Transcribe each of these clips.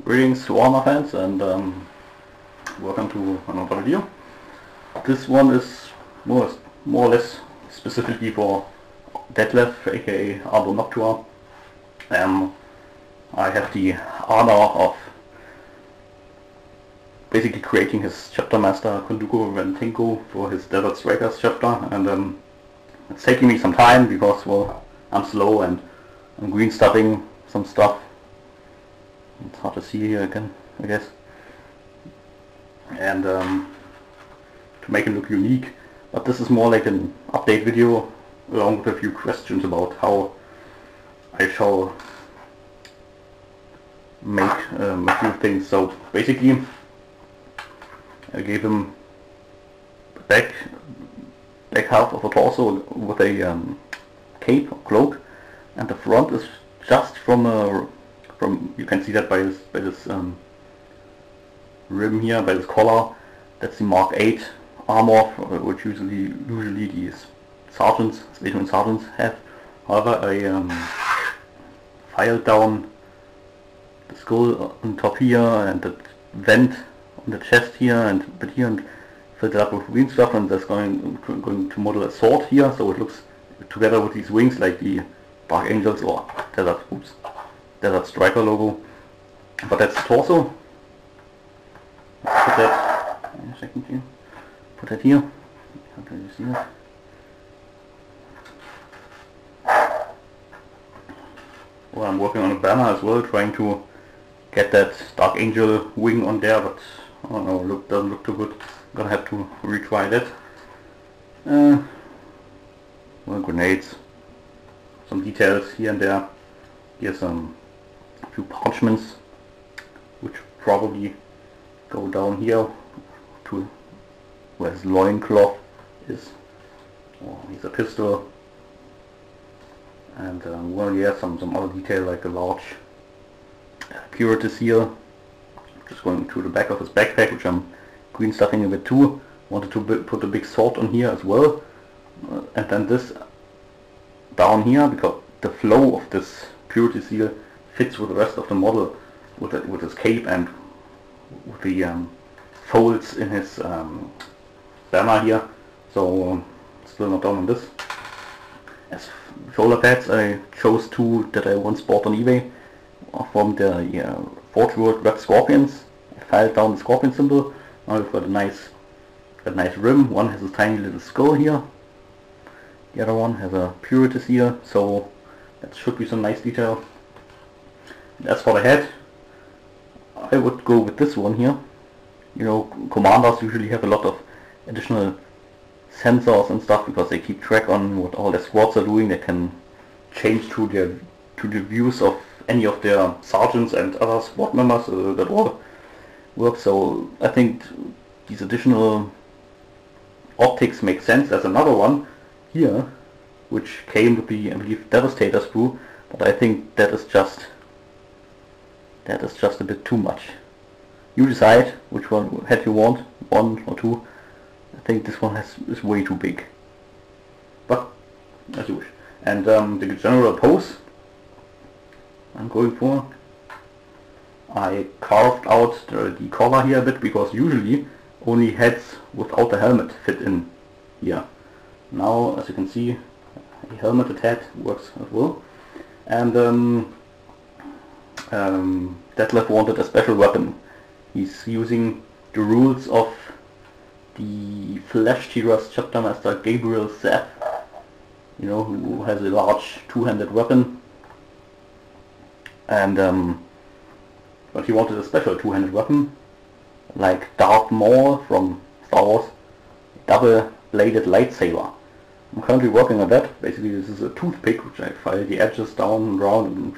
Greetings to all my fans, and welcome to another video. This one is more or less specifically for Detlef, aka Arbornoctua. I have the honor of basically creating his chapter master Konduko Ventego for his Desert Strikers chapter, and it's taking me some time because, well, I'm slow and I'm green stuffing some stuff. It's hard to see here again, I guess. And to make it look unique. But this is more like an update video along with a few questions about how I shall make a few things. So basically I gave him the back half of a torso with a cape or cloak, and the front is just from you can see that by this rim here, by this collar. That's the Mark 8 armor, which usually these sergeants, Spacemarine sergeants, have. However, I filed down the skull on top here and the vent on the chest here and a bit here, and filled it up with green stuff, and that's going to model a sword here, so it looks together with these wings like the Dark Angels or Desert Striker logo. But that's the torso. Put that in a second here. Put that here. How can you see that? Well, I'm working on a banner as well, trying to get that Dark Angel wing on there, but I don't know, doesn't look too good. I'm gonna have to retry that. Well, grenades. Some details here and there. Here's a few parchments which probably go down here to where his loincloth is. Oh, here's a pistol, and well, yeah, some other detail like a large purity seal just going through the back of his backpack, which I'm green stuffing a bit too. Wanted to put a big sword on here as well, and then this down here, because the flow of this purity seal fits with the rest of the model, with his cape and with the folds in his banner here. So still not done on this. As shoulder pads, I chose two that I once bought on eBay from the Forge World Red Scorpions. I filed down the scorpion symbol. Now we've got a nice rim. One has a tiny little skull here. The other one has a purity seal, so that should be some nice detail. As for the head, I would go with this one here. You know, commanders usually have a lot of additional sensors and stuff because they keep track on what all their squads are doing. They can change to the views of any of their sergeants and other squad members that all work. So I think these additional optics make sense. There's another one here which came with the, I believe, Devastator sprue, but I think that is just a bit too much. You decide which one head you want, one or two. I think this one is way too big, but as you wish. And the general pose I'm going for, I carved out the collar here a bit, because usually only heads without the helmet fit in here. Now, as you can see, a helmeted head works as well. And Detlef wanted a special weapon. He's using the rules of the Flesh Tearers chapter master Gabriel Zapp, you know, who has a large two-handed weapon. And but he wanted a special two-handed weapon, like Darth Maul from Star Wars, double-bladed lightsaber. I'm currently working on that. Basically, this is a toothpick which I file the edges down and around, and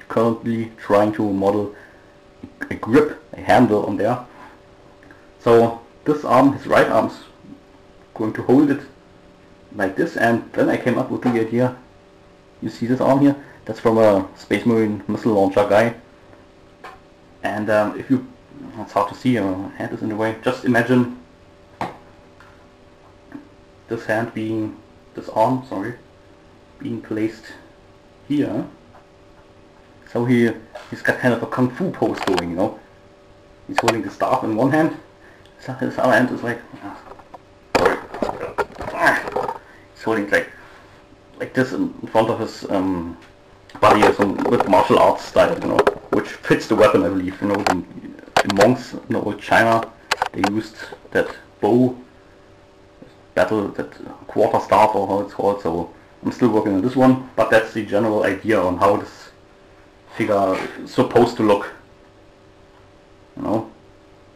currently trying to model a grip, a handle on there. So this arm, his right arm's going to hold it like this, and then I came up with the idea. You see this arm here? That's from a Space Marine missile launcher guy. And if you, it's hard to see, your hand is in the way. Just imagine this arm being placed here, So he's got kind of a kung fu pose going, you know. He's holding the staff in one hand, his other hand is like, sorry, he's holding it like this in front of his body, with martial arts style, you know, which fits the weapon, I believe. You know, the monks in old China, they used that bow, that quarter staff, or how it's called. So I'm still working on this one, but that's the general idea on how this figure is supposed to look. You know,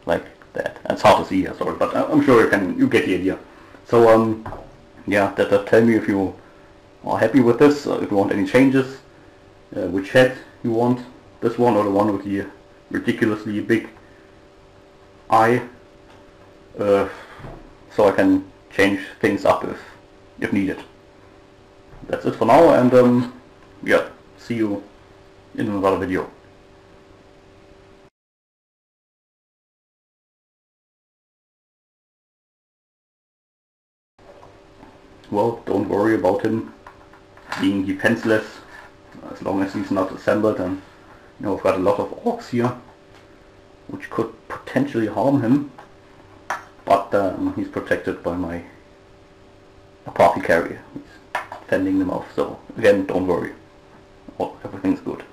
like that. It's hard to see here, sorry, but I'm sure you get the idea. So yeah, tell me if you are happy with this, if you want any changes, which head you want, this one or the one with the ridiculously big eye, so I can change things up if needed. That's it for now, and yeah, see you in another video. Well, don't worry about him being defenseless, as long as he's not assembled. And you know, I've got a lot of orcs here, which could potentially harm him, but he's protected by my party carrier. He's fending them off, so again, don't worry, everything's good.